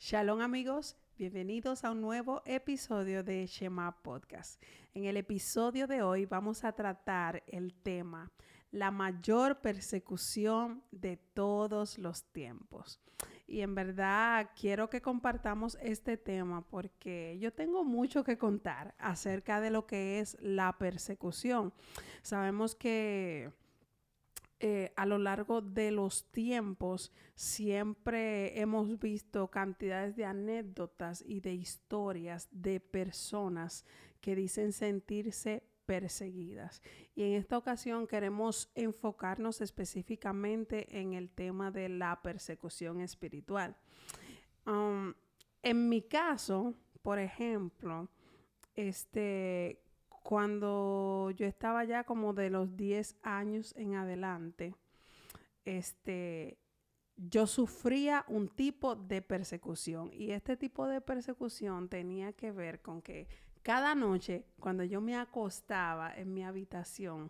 Shalom amigos, bienvenidos a un nuevo episodio de Shema Podcast. En el episodio de hoy vamos a tratar el tema, la mayor persecución de todos los tiempos. Y en verdad quiero que compartamos este tema porque yo tengo mucho que contar acerca de lo que es la persecución. Sabemos que a lo largo de los tiempos siempre hemos visto cantidades de anécdotas y de historias de personas que dicen sentirse perseguidas. Y en esta ocasión queremos enfocarnos específicamente en el tema de la persecución espiritual. Um, en mi caso, por ejemplo, cuando yo estaba ya como de los 10 años en adelante, yo sufría un tipo de persecución y este tipo de persecución tenía que ver con que cada noche cuando yo me acostaba en mi habitación,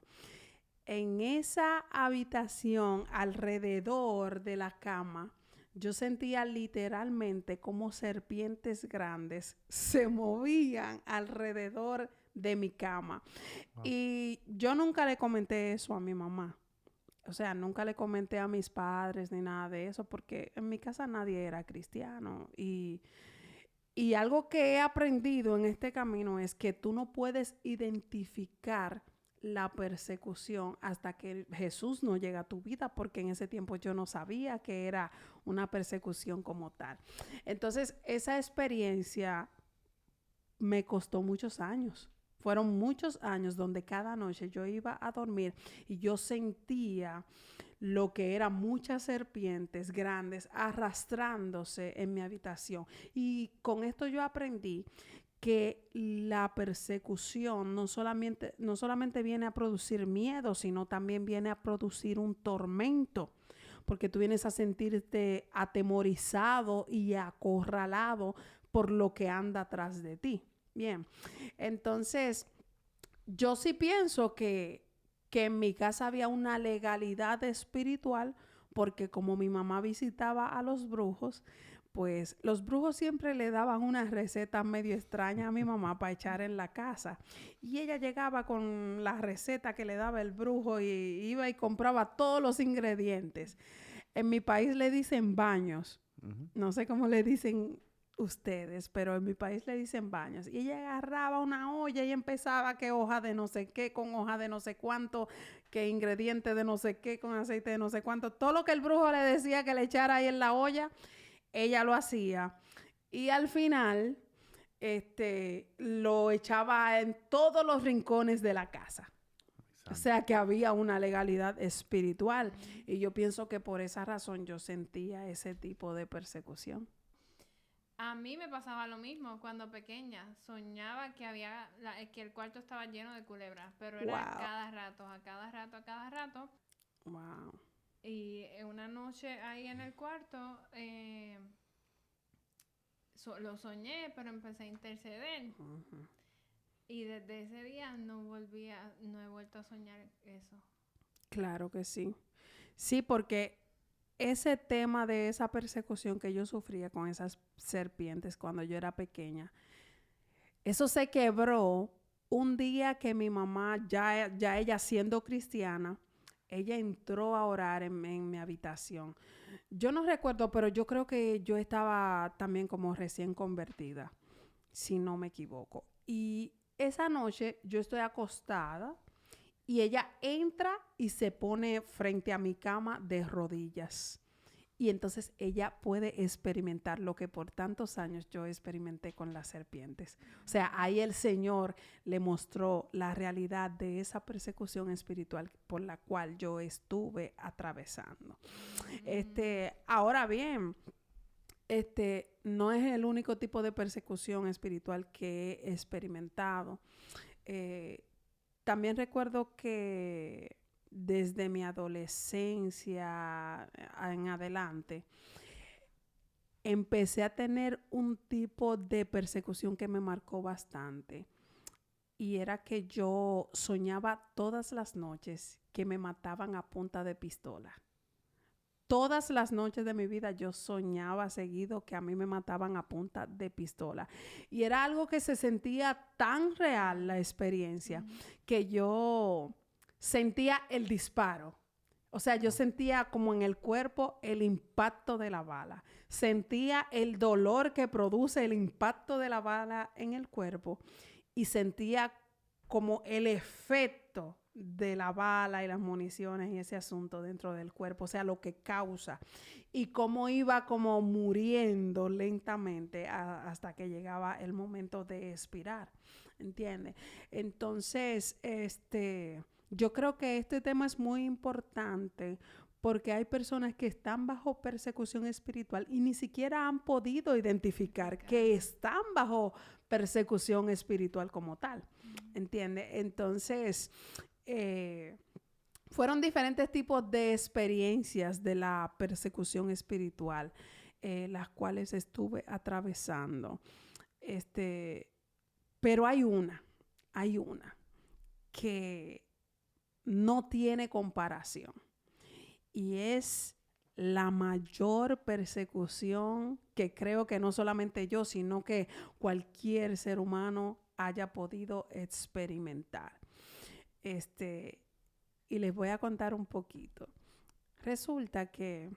en esa habitación alrededor de la cama, yo sentía literalmente como serpientes grandes se movían alrededor de mi cama. Wow. Y yo nunca le comenté eso a mi mamá. O sea, nunca le comenté a mis padres ni nada de eso porque en mi casa nadie era cristiano. Y algo que he aprendido en este camino es que tú no puedes identificar la persecución hasta que Jesús no llega a tu vida, porque en ese tiempo yo no sabía que era una persecución como tal. Entonces, esa experiencia me costó muchos años. Fueron muchos años donde cada noche yo iba a dormir y yo sentía lo que eran muchas serpientes grandes arrastrándose en mi habitación. Y con esto yo aprendí que la persecución no solamente viene a producir miedo, sino también viene a producir un tormento, porque tú vienes a sentirte atemorizado y acorralado por lo que anda atrás de ti. Bien, entonces yo sí pienso que en mi casa había una legalidad espiritual porque como mi mamá visitaba a los brujos, pues los brujos siempre le daban una receta medio extraña a mi mamá para echar en la casa. Y ella llegaba con la receta que le daba el brujo y iba y compraba todos los ingredientes. En mi país le dicen baños. Ujú. No sé cómo le dicen ustedes, pero en mi país le dicen baños. Y ella agarraba una olla y empezaba que hoja de no sé qué, con hoja de no sé cuánto, que ingrediente de no sé qué, con aceite de no sé cuánto. Todo lo que el brujo le decía que le echara ahí en la olla, ella lo hacía. Y al final, lo echaba en todos los rincones de la casa. O Santo. sea que había una legalidad espiritual. Y yo pienso que por esa razón yo sentía ese tipo de persecución. A mí me pasaba lo mismo cuando pequeña. Soñaba que que el cuarto estaba lleno de culebras, pero era a Wow, cada rato, a cada rato, a cada rato. wow. Y una noche ahí en el cuarto lo soñé, pero empecé a interceder. Uh-huh. Y desde ese día no he vuelto a soñar eso. Claro que sí. Sí, porque ese tema de esa persecución que yo sufría con esas serpientes cuando yo era pequeña, eso se quebró un día que mi mamá, ya ella siendo cristiana, ella entró a orar en mi habitación. Yo no recuerdo, pero yo creo que yo estaba también como recién convertida, si no me equivoco. Y esa noche yo estoy acostada y ella entra y se pone frente a mi cama de rodillas. Y entonces ella puede experimentar lo que por tantos años yo experimenté con las serpientes. O sea, ahí el Señor le mostró la realidad de esa persecución espiritual por la cual yo estuve atravesando. Ahora bien, no es el único tipo de persecución espiritual que he experimentado. Eh, También recuerdo que desde mi adolescencia en adelante, empecé a tener un tipo de persecución que me marcó bastante. Y era que yo soñaba todas las noches que me mataban a punta de pistola. Todas las noches de mi vida yo soñaba seguido que a mí me mataban a punta de pistola. Y era algo que se sentía tan real la experiencia que yo sentía el disparo. O sea, yo sentía como en el cuerpo el impacto de la bala. Sentía el dolor que produce el impacto de la bala en el cuerpo y sentía como el efecto de la bala y las municiones y ese asunto dentro del cuerpo, o sea, lo que causa y cómo iba como muriendo lentamente hasta que llegaba el momento de expirar, ¿entiendes? Entonces, yo creo que este tema es muy importante porque hay personas que están bajo persecución espiritual y ni siquiera han podido identificar que están bajo persecución espiritual como tal, ¿entiendes? Entonces, fueron diferentes tipos de experiencias de la persecución espiritual, las cuales estuve atravesando. Pero hay una que no tiene comparación y es la mayor persecución que creo que no solamente yo, sino que cualquier ser humano haya podido experimentar. Y les voy a contar un poquito. Resulta que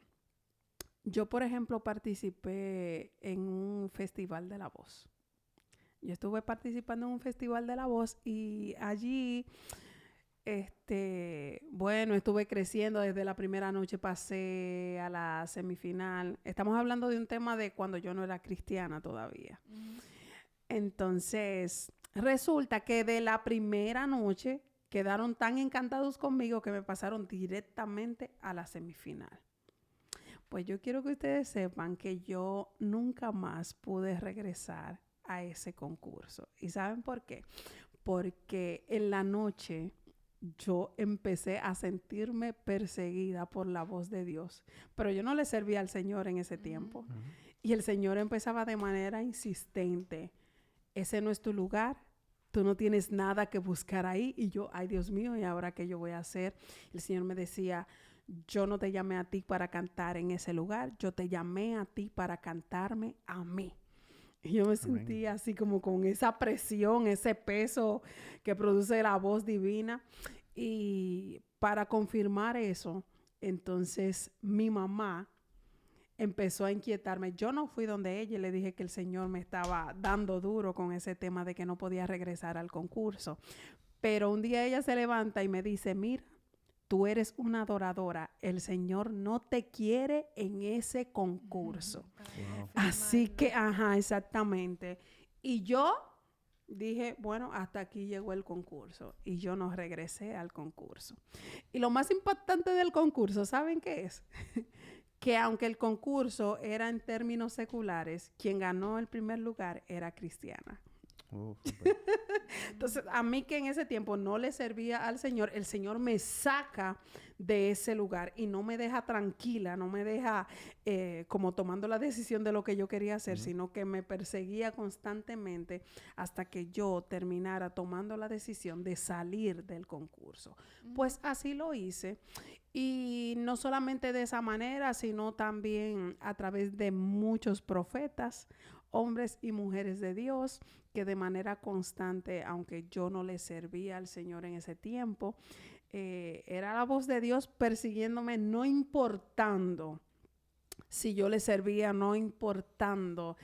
yo, por ejemplo, participé en un festival de la voz. Yo estuve participando en un festival de la voz y allí, bueno, estuve creciendo. Desde la primera noche pasé a la semifinal. Estamos hablando de un tema de cuando yo no era cristiana todavía. Entonces, resulta que de la primera noche quedaron tan encantados conmigo que me pasaron directamente a la semifinal. Pues yo quiero que ustedes sepan que yo nunca más pude regresar a ese concurso. ¿Y saben por qué? Porque en la noche yo empecé a sentirme perseguida por la voz de Dios. Pero yo no le servía al Señor en ese tiempo. Y el Señor empezaba de manera insistente. Ese no es tu lugar. Tú no tienes nada que buscar ahí. Y yo, ay Dios mío, ¿y ahora qué yo voy a hacer? El Señor me decía, yo no te llamé a ti para cantar en ese lugar. Yo te llamé a ti para cantarme a mí. Y yo me sentía así como con esa presión, ese peso que produce la voz divina. Y para confirmar eso, entonces mi mamá empezó a inquietarme. Yo no fui donde ella y le dije que el Señor me estaba dando duro con ese tema de que no podía regresar al concurso. Pero un día ella se levanta y me dice, mira, tú eres una adoradora. El Señor no te quiere en ese concurso. Wow. Así que, exactamente. Y yo dije, bueno, hasta aquí llegó el concurso. Y yo no regresé al concurso. Y lo más impactante del concurso, ¿saben qué es? Que aunque el concurso era en términos seculares, quien ganó el primer lugar era cristiana. Entonces, a mí que en ese tiempo no le servía al Señor, el Señor me saca de ese lugar y no me deja tranquila, no me deja como tomando la decisión de lo que yo quería hacer, sino que me perseguía constantemente hasta que yo terminara tomando la decisión de salir del concurso. Pues así lo hice. Y no solamente de esa manera, sino también a través de muchos profetas, hombres y mujeres de Dios, que de manera constante, aunque yo no le servía al Señor en ese tiempo, era la voz de Dios persiguiéndome, no importando si yo le servía, no importando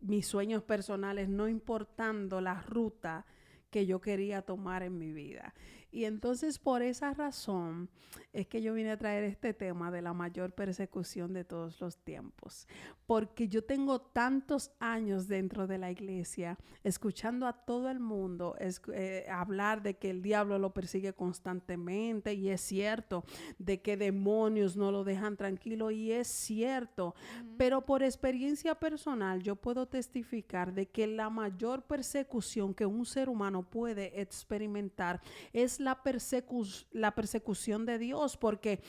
mis sueños personales, no importando la ruta que yo quería tomar en mi vida. Y entonces por esa razón es que yo vine a traer este tema de la mayor persecución de todos los tiempos. Porque yo tengo tantos años dentro de la iglesia escuchando a todo el mundo hablar de que el diablo lo persigue constantemente, y es cierto, de que demonios no lo dejan tranquilo, y es cierto. Pero por experiencia personal yo puedo testificar de que la mayor persecución que un ser humano puede experimentar es la persecución de Dios, porque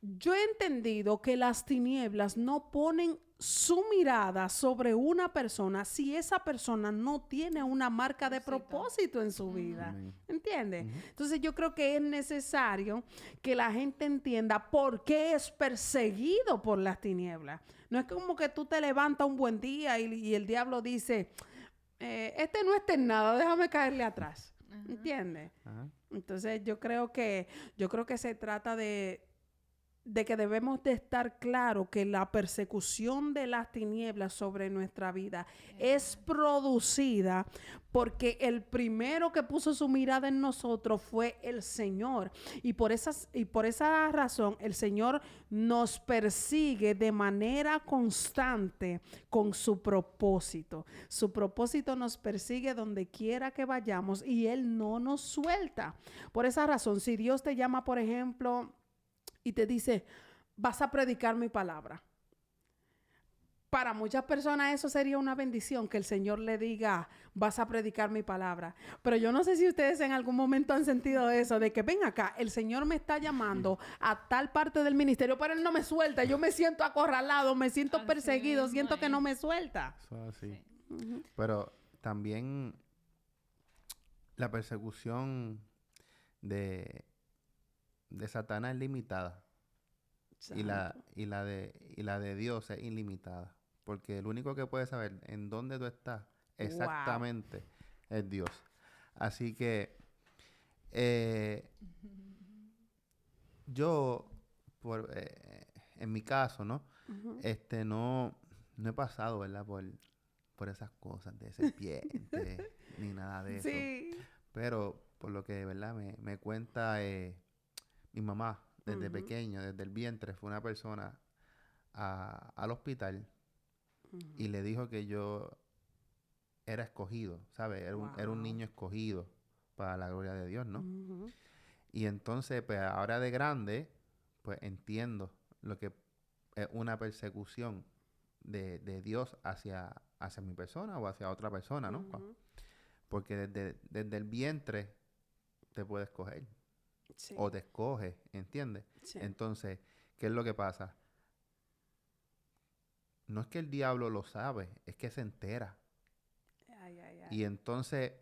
yo he entendido que las tinieblas no ponen su mirada sobre una persona si esa persona no tiene una marca de propósito en su vida. ¿Entiendes? Entonces yo creo que es necesario que la gente entienda por qué es perseguido por las tinieblas. No es como que tú te levantas un buen día y el diablo dice, este no está en nada, déjame caerle atrás. ¿Entiendes? Entonces yo creo que se trata de que debemos de estar claro que la persecución de las tinieblas sobre nuestra vida es producida porque el primero que puso su mirada en nosotros fue el Señor. Y por esa razón el Señor nos persigue de manera constante con su propósito. Su propósito nos persigue donde quiera que vayamos y Él no nos suelta. Por esa razón, si Dios te llama, por ejemplo, y te dice, vas a predicar mi palabra. Para muchas personas eso sería una bendición, que el Señor le diga, vas a predicar mi palabra. Pero yo no sé si ustedes en algún momento han sentido eso, de que ven acá, el Señor me está llamando a tal parte del ministerio, pero Él no me suelta. Yo me siento acorralado, me siento perseguido, siento que no me suelta. Eso así. Sí. Pero también la persecución de Satanás es limitada. Y la de Dios es ilimitada. Porque el único que puede saber en dónde tú estás exactamente es Dios. Así que yo, en mi caso, ¿no? No he pasado, ¿verdad? Por esas cosas de serpiente ni nada de eso. Sí. Pero por lo que, ¿verdad? Me cuenta mi mamá. Desde pequeño, desde el vientre, fue una persona al hospital y le dijo que yo era escogido, ¿sabes? Era un niño escogido para la gloria de Dios, ¿no? Y entonces, pues ahora de grande, pues entiendo lo que es una persecución de Dios hacia mi persona o hacia otra persona, ¿no? Porque desde el vientre te puede escoger. Sí. O te escoge, ¿entiendes? Sí. Entonces, ¿qué es lo que pasa? No es que el diablo lo sabe, es que se entera. Y entonces,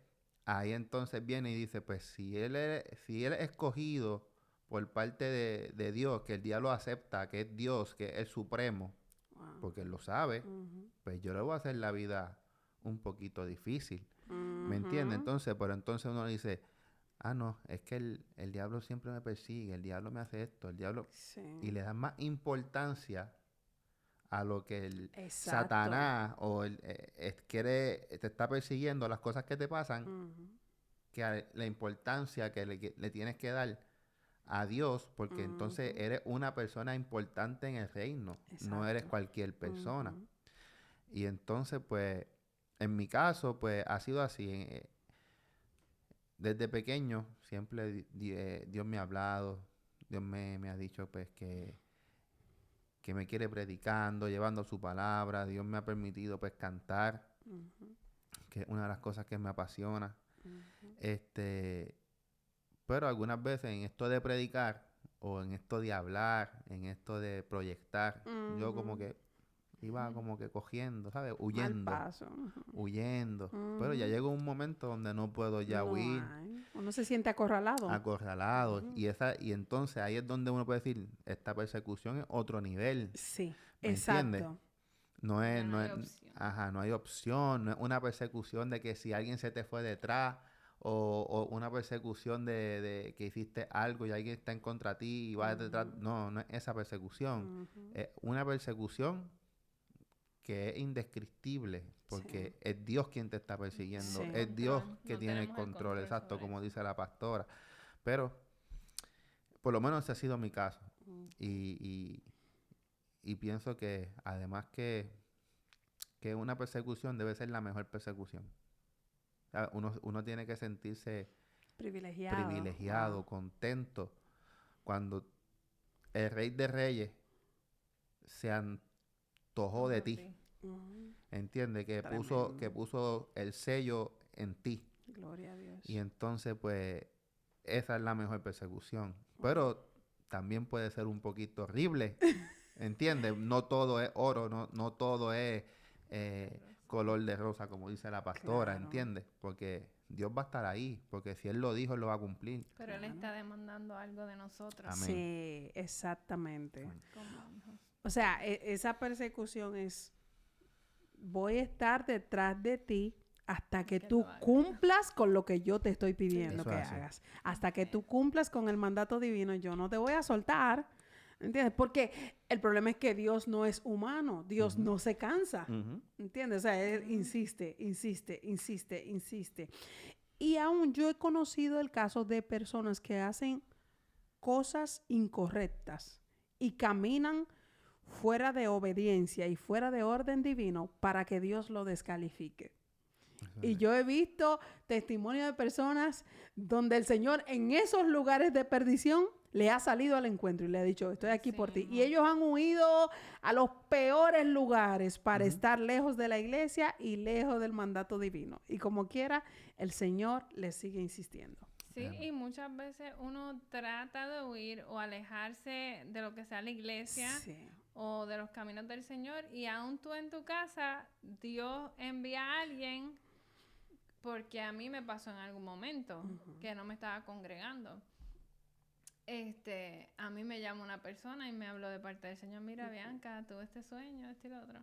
ahí entonces viene y dice, pues si él es escogido por parte de Dios, que el diablo acepta que es Dios, que es el supremo, porque él lo sabe, pues yo le voy a hacer la vida un poquito difícil. ¿Me entiendes? Entonces, pero entonces uno dice, no, es que el diablo siempre me persigue, el diablo me hace esto, el diablo... Sí. Y le da más importancia a lo que el Satanás o te está persiguiendo, las cosas que te pasan, que a la importancia que le tienes que dar a Dios, porque entonces eres una persona importante en el reino, no eres cualquier persona. Y entonces, pues, en mi caso, pues, ha sido así. Desde pequeño siempre Dios me ha hablado, Dios me ha dicho pues que me quiere predicando, llevando su palabra. Dios me ha permitido pues cantar, que es una de las cosas que me apasiona. Pero algunas veces en esto de predicar o en esto de hablar, en esto de proyectar, yo como que iba como que cogiendo, ¿sabes? Huyendo. Mal paso. Huyendo. Pero ya llegó un momento donde no puedo ya huir. Uno se siente acorralado. Y entonces ahí es donde uno puede decir, esta persecución es otro nivel. Sí, ¿me exacto. entiendes? No hay opción. No es una persecución de que si alguien se te fue detrás o una persecución de que hiciste algo y alguien está en contra de ti y va detrás. No es esa persecución. Es una persecución que es indescriptible, porque es Dios quien te está persiguiendo, es Dios que tiene el control, exacto, como dice la pastora. Pero, por lo menos ese ha sido mi caso. Y pienso que, además que una persecución debe ser la mejor persecución. Uno tiene que sentirse privilegiado, contento, cuando el Rey de Reyes se antojó de ti. ¿Entiendes? Que puso el sello en ti. Gloria a Dios. Y entonces, pues, esa es la mejor persecución. Pero también puede ser un poquito horrible ¿Entiendes? No todo es oro, no todo es color de rosa, como dice la pastora, Claro. ¿entiendes? Porque Dios va a estar ahí, porque si Él lo dijo, Él lo va a cumplir. Pero Él está demandando algo de nosotros. Amén. Sí, exactamente. Amén. Como hijos. O sea, esa persecución es, voy a estar detrás de ti hasta que Que tú lo hagas. cumplas con lo que yo te estoy pidiendo Eso que es así. hagas. Hasta que tú cumplas con el mandato divino, yo no te voy a soltar. ¿Entiendes? Porque el problema es que Dios no es humano. Dios no se cansa. Ujú. ¿Entiendes? O sea, Él insiste. Y aún yo he conocido el caso de personas que hacen cosas incorrectas y caminan fuera de obediencia y fuera de orden divino para que Dios lo descalifique. Y yo he visto testimonios de personas donde el Señor en esos lugares de perdición le ha salido al encuentro y le ha dicho, estoy aquí por ti. Y ellos han huido a los peores lugares para estar lejos de la iglesia y lejos del mandato divino. Y como quiera, el Señor les sigue insistiendo. Sí, y muchas veces uno trata de huir o alejarse de lo que sea la iglesia Sí. o de los caminos del Señor, y aún tú en tu casa, Dios envía a alguien, porque a mí me pasó en algún momento que no me estaba congregando. A mí me llama una persona y me habló de parte del Señor, mira, Bianca, tuve este sueño, este y lo otro.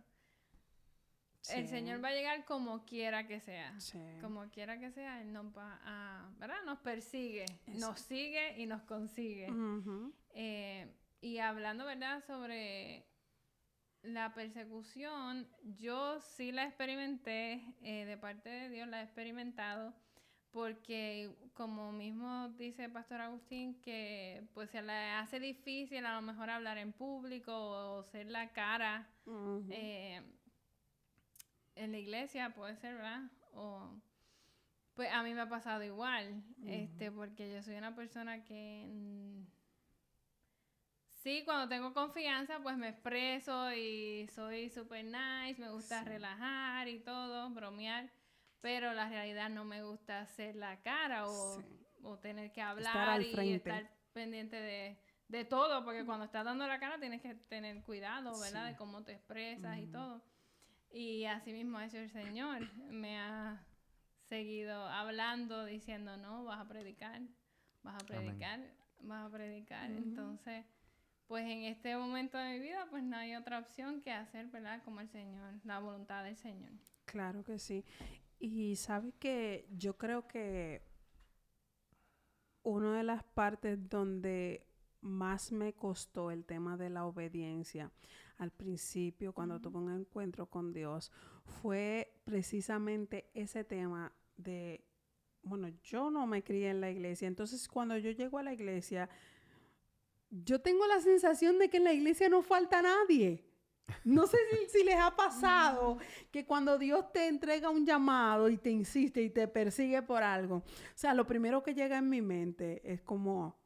El Sí. Señor va a llegar como quiera que sea. Sí. Como quiera que sea, Él nos va a, ¿verdad? Nos persigue, Eso. nos sigue y nos consigue. Ujú. Y hablando, ¿verdad? Sobre la persecución, yo sí la experimenté, de parte de Dios la he experimentado, porque como mismo dice el Pastor Agustín, que pues se le hace difícil a lo mejor hablar en público o ser la cara, Ujú. en la iglesia, puede ser, ¿verdad? O, pues a mí me ha pasado igual, porque yo soy una persona que sí, cuando tengo confianza, pues me expreso y soy super nice, me gusta relajar y todo, bromear, pero la realidad no me gusta hacer la cara o tener que hablar al y frente. estar pendiente de todo, porque cuando estás dando la cara tienes que tener cuidado, ¿verdad? Sí. De cómo te expresas y todo. Y así mismo ha hecho el Señor, me ha seguido hablando, diciendo, no, vas a predicar, vas a predicar, vas a predicar. Entonces, pues en este momento de mi vida, pues no hay otra opción que hacer, ¿verdad? Como el Señor, la voluntad del Señor. Claro que sí. Y sabes que yo creo que una de las partes donde más me costó el tema de la obediencia al principio, cuando tuve un encuentro con Dios, fue precisamente ese tema de, bueno, yo no me crié en la iglesia, entonces cuando yo llego a la iglesia, yo tengo la sensación de que en la iglesia no falta nadie. No sé si les ha pasado que cuando Dios te entrega un llamado y te insiste y te persigue por algo, o sea, lo primero que llega en mi mente es como,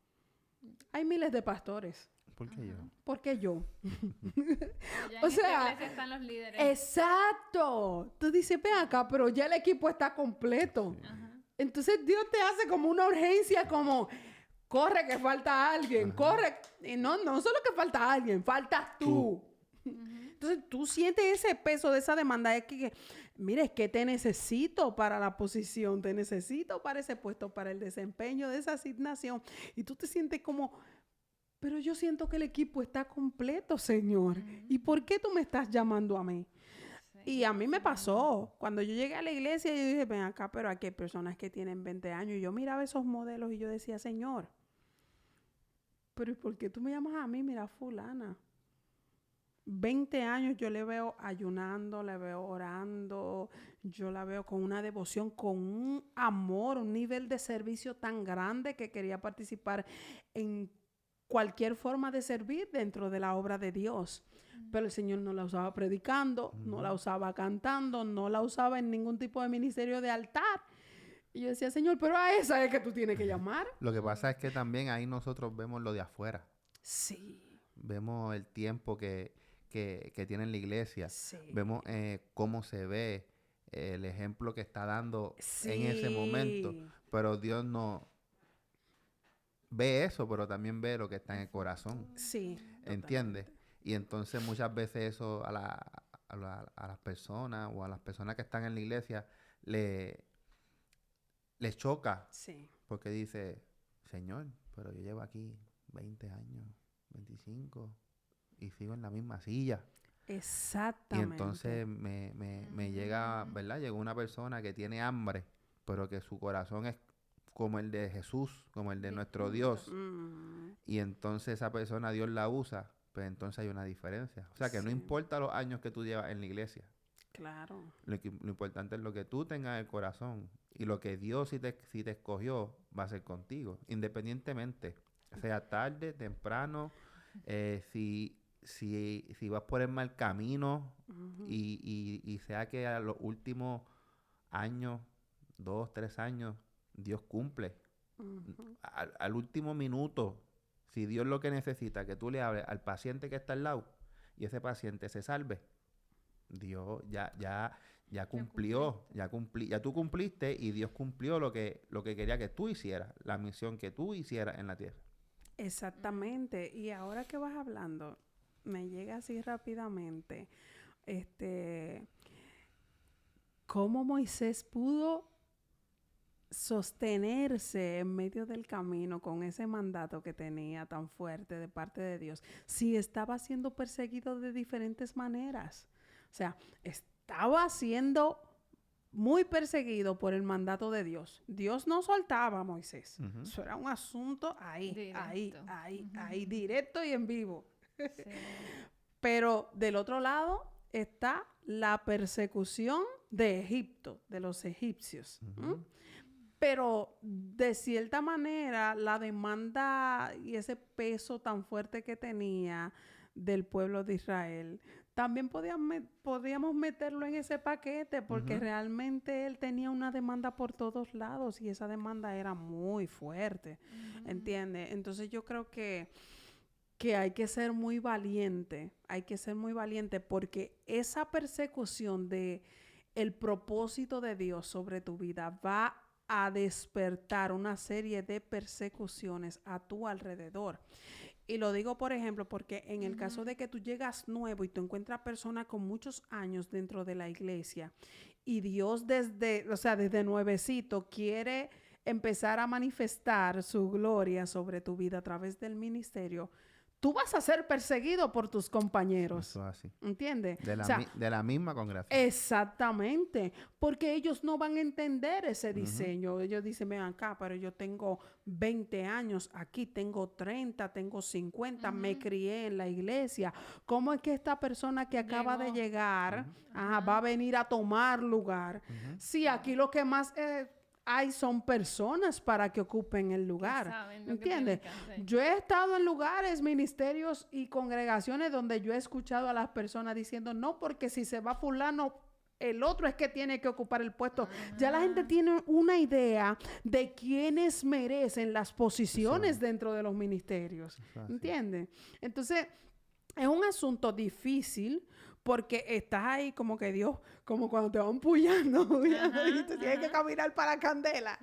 hay miles de pastores, ¿Por qué yo? ¿por qué yo? Ya O en esta sea, iglesia están los líderes. Exacto. Tú dices, ven acá, pero ya el equipo está completo. Ajá. Entonces Dios te hace como una urgencia, como, corre que falta alguien, corre. Y no solo que falta alguien, faltas tú. Entonces tú sientes ese peso de esa demanda. Es que, mire, es que te necesito para la posición, te necesito para ese puesto, para el desempeño de esa asignación. Y tú te sientes como, pero yo siento que el equipo está completo, Señor. ¿Y por qué tú me estás llamando a mí? Sí. Y a mí me pasó. Cuando yo llegué a la iglesia, yo dije, ven acá, pero aquí hay personas que tienen 20 años. Y yo miraba esos modelos y yo decía, Señor, pero ¿y por qué tú me llamas a mí? Mira, fulana. 20 años yo le veo ayunando, le veo orando, yo la veo con una devoción, con un amor, un nivel de servicio tan grande que quería participar en cualquier forma de servir dentro de la obra de Dios. Pero el Señor no la usaba predicando, no la usaba cantando, no la usaba en ningún tipo de ministerio de altar. Y yo decía, Señor, pero a esa es que tú tienes que llamar. Lo que pasa es que también ahí nosotros vemos lo de afuera. Sí. Vemos el tiempo que tiene la iglesia. Sí. Vemos cómo se ve, el ejemplo que está dando en ese momento. Pero Dios no ve eso, pero también ve lo que está en el corazón. Sí. ¿Entiendes? Y entonces muchas veces eso a las personas o a las personas que están en la iglesia les choca. Sí. Porque dice, Señor, pero yo llevo aquí 20 años, 25, y sigo en la misma silla. Exactamente. Y entonces me llega, ¿verdad? Llegó una persona que tiene hambre, pero que su corazón es como el de Jesús, como el de nuestro Dios. Y entonces esa persona Dios la usa, pues entonces hay una diferencia. O sea que no importa los años que tú llevas en la iglesia. Claro. Lo importante es lo que tú tengas en el corazón. Y lo que Dios si te escogió va a ser contigo. Independientemente. Sea tarde, temprano, si vas por el mal camino y sea que a los últimos años, 2, 3 años, Dios cumple. Al último minuto, si Dios lo que necesita que tú le hables al paciente que está al lado y ese paciente se salve, Dios ya cumplió, ya tú cumpliste y Dios cumplió lo que quería que tú hicieras, la misión que tú hicieras en la tierra. Exactamente. Y ahora que vas hablando, me llega así rápidamente, cómo Moisés pudo sostenerse en medio del camino con ese mandato que tenía tan fuerte de parte de Dios, si estaba siendo perseguido de diferentes maneras. O sea, estaba siendo muy perseguido por el mandato de Dios. Dios no soltaba a Moisés. Eso era un asunto ahí, directo y en vivo. Sí. Pero del otro lado está la persecución de Egipto, de los egipcios. Pero de cierta manera la demanda y ese peso tan fuerte que tenía del pueblo de Israel, también podíamos meterlo en ese paquete porque realmente él tenía una demanda por todos lados y esa demanda era muy fuerte, ¿entiendes? Entonces yo creo que hay que ser muy valiente, porque esa persecución de el propósito de Dios sobre tu vida va a despertar una serie de persecuciones a tu alrededor. Y lo digo, por ejemplo, porque en el caso de que tú llegas nuevo y tú encuentras personas con muchos años dentro de la iglesia y Dios desde nuevecito quiere empezar a manifestar su gloria sobre tu vida a través del ministerio, tú vas a ser perseguido por tus compañeros. Eso así. ¿Entiendes? De la misma congregación. Exactamente. Porque ellos no van a entender ese diseño. Ellos dicen, ven acá, pero yo tengo 20 años aquí, tengo 30, tengo 50, me crié en la iglesia. ¿Cómo es que esta persona que acaba de llegar va a venir a tomar lugar? Sí, aquí lo que más... hay son personas para que ocupen el lugar, ¿entiendes? Yo he estado en lugares, ministerios y congregaciones donde yo he escuchado a las personas diciendo, no, porque si se va fulano, el otro es que tiene que ocupar el puesto. Ya la gente tiene una idea de quiénes merecen las posiciones dentro de los ministerios, ¿entiendes? Entonces, es un asunto difícil porque estás ahí como que Dios, como cuando te van pullando y tú tienes que caminar para la candela.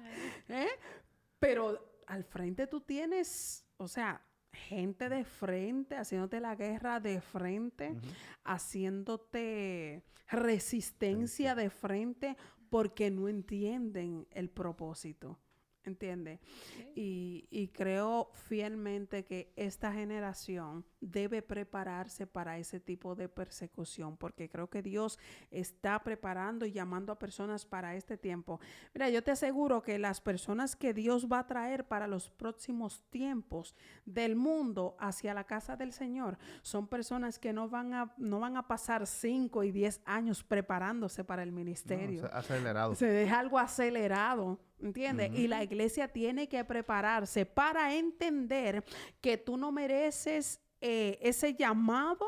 Pero al frente tú tienes, o sea, gente de frente, haciéndote la guerra de frente, haciéndote resistencia de frente porque no entienden el propósito. ¿Entiendes? Sí. Y creo fielmente que esta generación debe prepararse para ese tipo de persecución, porque creo que Dios está preparando y llamando a personas para este tiempo. Mira, yo te aseguro que las personas que Dios va a traer para los próximos tiempos del mundo hacia la casa del Señor son personas que no van a pasar 5 y 10 años preparándose para el ministerio. No, acelerado. Se deja algo acelerado. ¿Entiendes? Y la iglesia tiene que prepararse para entender que tú no mereces ese llamado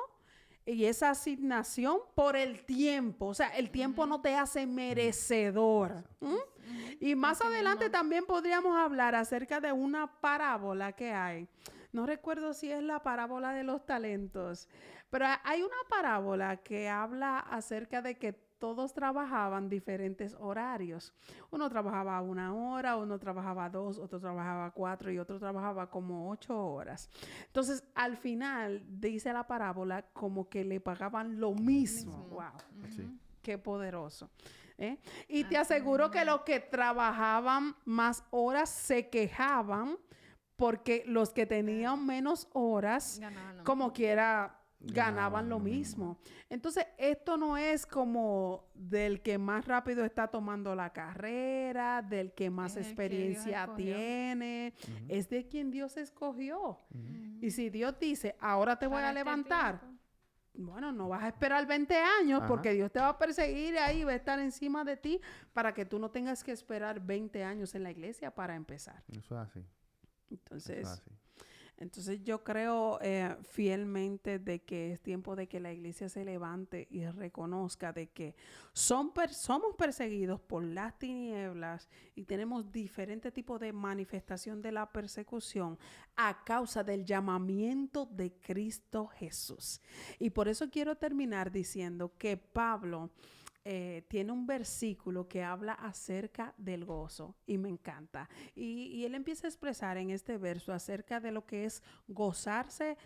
y esa asignación por el tiempo. O sea, el tiempo no te hace merecedor. Y más adelante también podríamos hablar acerca de una parábola que hay. No recuerdo si es la parábola de los talentos, pero hay una parábola que habla acerca de que todos trabajaban diferentes horarios. Uno trabajaba 1 hora, uno trabajaba 2, otro trabajaba 4 y otro trabajaba como 8 horas. Entonces, al final, dice la parábola, como que le pagaban lo mismo. Wow, Sí. qué poderoso. Y te aseguro que los que trabajaban más horas se quejaban porque los que tenían menos horas, como quiera, ganaban lo mismo. Entonces, esto no es como del que más rápido está tomando la carrera, del que más experiencia tiene, es de quien Dios escogió. Y si Dios dice, ahora te voy a levantar, bueno, no vas a esperar 20 años porque Dios te va a perseguir ahí, va a estar encima de ti para que tú no tengas que esperar 20 años en la iglesia para empezar. Eso es así. Entonces yo creo fielmente de que es tiempo de que la iglesia se levante y reconozca de que somos perseguidos por las tinieblas y tenemos diferentes tipos de manifestación de la persecución a causa del llamamiento de Cristo Jesús. Y por eso quiero terminar diciendo que Pablo tiene un versículo que habla acerca del gozo y me encanta. Y él empieza a expresar en este verso acerca de lo que es gozarse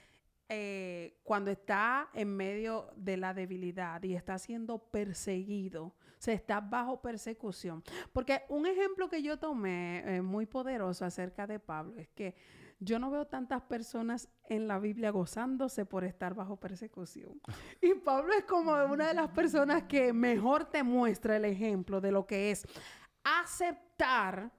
cuando está en medio de la debilidad y está siendo perseguido. Se está bajo persecución. Porque un ejemplo que yo tomé muy poderoso acerca de Pablo es que yo no veo tantas personas en la Biblia gozándose por estar bajo persecución. Y Pablo es como una de las personas que mejor te muestra el ejemplo de lo que es aceptar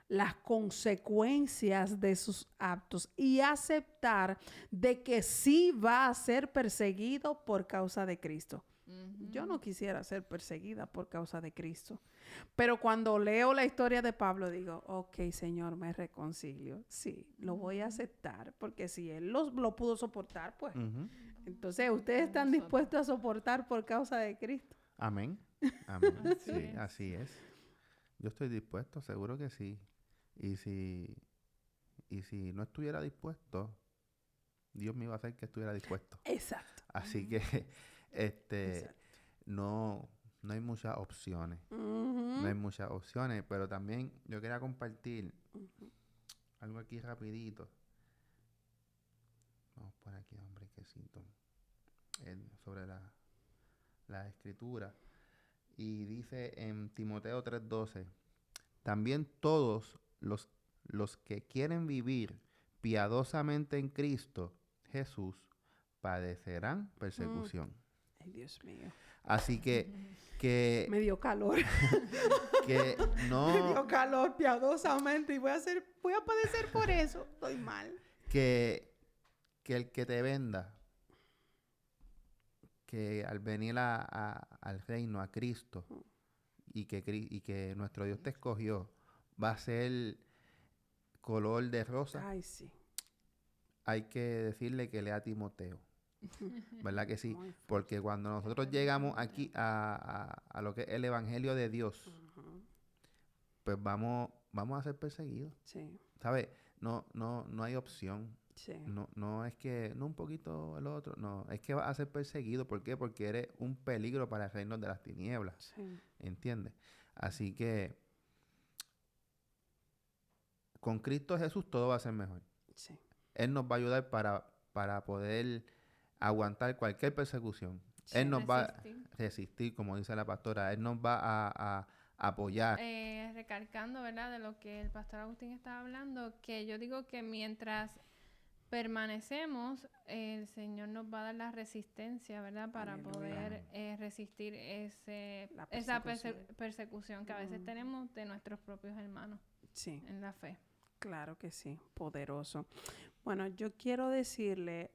las consecuencias de sus actos y aceptar de que sí va a ser perseguido por causa de Cristo. Yo no quisiera ser perseguida por causa de Cristo. Pero cuando leo la historia de Pablo, digo, ok, Señor, me reconcilio. Sí, lo voy a aceptar, porque si Él lo pudo soportar, pues. Entonces, ¿ustedes están dispuestos a soportar por causa de Cristo? Amén. Amén. Sí, así es. Yo estoy dispuesto, seguro que sí. Y si no estuviera dispuesto, Dios me iba a hacer que estuviera dispuesto. Exacto. Así que, no hay muchas opciones. No hay muchas opciones, pero también yo quería compartir algo aquí rapidito. Vamos por aquí, hombre, quesito. Sobre la escritura. Y dice en Timoteo 3:12, también todos los que quieren vivir piadosamente en Cristo Jesús padecerán persecución. Ay, Dios mío. Así que me dio calor. Que no. Me dio calor piadosamente y voy a padecer por eso. Estoy mal. Que el que te venda, que al venir al reino, a Cristo, y que nuestro Dios te escogió, va a ser color de rosa. Ay, sí. Hay que decirle que lea a Timoteo. ¿Verdad que sí? Porque cuando nosotros llegamos aquí a lo que es el Evangelio de Dios, pues vamos a ser perseguidos. Sí. ¿Sabes? No hay opción. Sí. No es que, no un poquito el otro, no, es que vas a ser perseguido. ¿Por qué? Porque eres un peligro para el reino de las tinieblas. Sí. ¿Entiendes? Así que con Cristo Jesús todo va a ser mejor. Sí. Él nos va a ayudar para poder aguantar cualquier persecución. Sí. Él nos va a resistir, como dice la pastora. Él nos va a apoyar. Recalcando, ¿verdad? De lo que el pastor Agustín estaba hablando, que yo digo que mientras permanecemos, el Señor nos va a dar la resistencia, ¿verdad? Para poder resistir esa persecución que a veces tenemos de nuestros propios hermanos. Sí. En la fe. Claro que sí, poderoso. Bueno, yo quiero decirle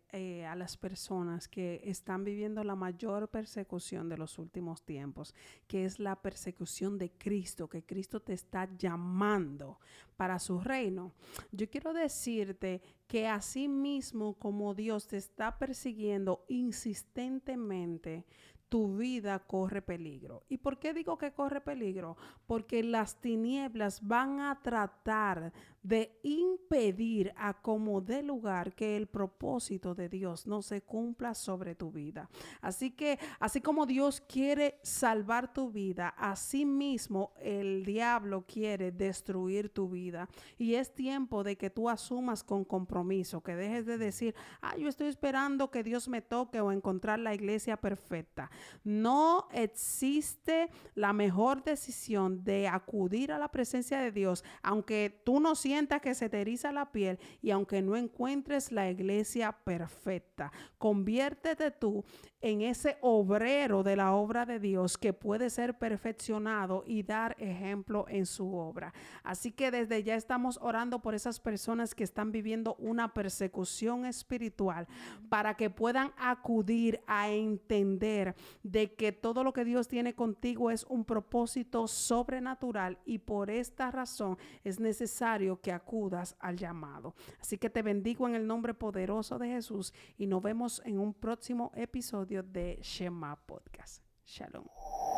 a las personas que están viviendo la mayor persecución de los últimos tiempos, que es la persecución de Cristo, que Cristo te está llamando para su reino. Yo quiero decirte que así mismo como Dios te está persiguiendo insistentemente, tu vida corre peligro. ¿Y por qué digo que corre peligro? Porque las tinieblas van a tratar de impedir a como dé lugar que el propósito de Dios no se cumpla sobre tu vida. Así que, así como Dios quiere salvar tu vida, así mismo el diablo quiere destruir tu vida. Y es tiempo de que tú asumas con compromiso, que dejes de decir, yo estoy esperando que Dios me toque o encontrar la iglesia perfecta. No existe la mejor decisión de acudir a la presencia de Dios, aunque tú no sientas que se te eriza la piel y aunque no encuentres la iglesia perfecta. Conviértete tú en ese obrero de la obra de Dios que puede ser perfeccionado y dar ejemplo en su obra. Así que desde ya estamos orando por esas personas que están viviendo una persecución espiritual para que puedan acudir a entender de que todo lo que Dios tiene contigo es un propósito sobrenatural y por esta razón es necesario que acudas al llamado. Así que te bendigo en el nombre poderoso de Jesús y nos vemos en un próximo episodio de Shema Podcast. Shalom.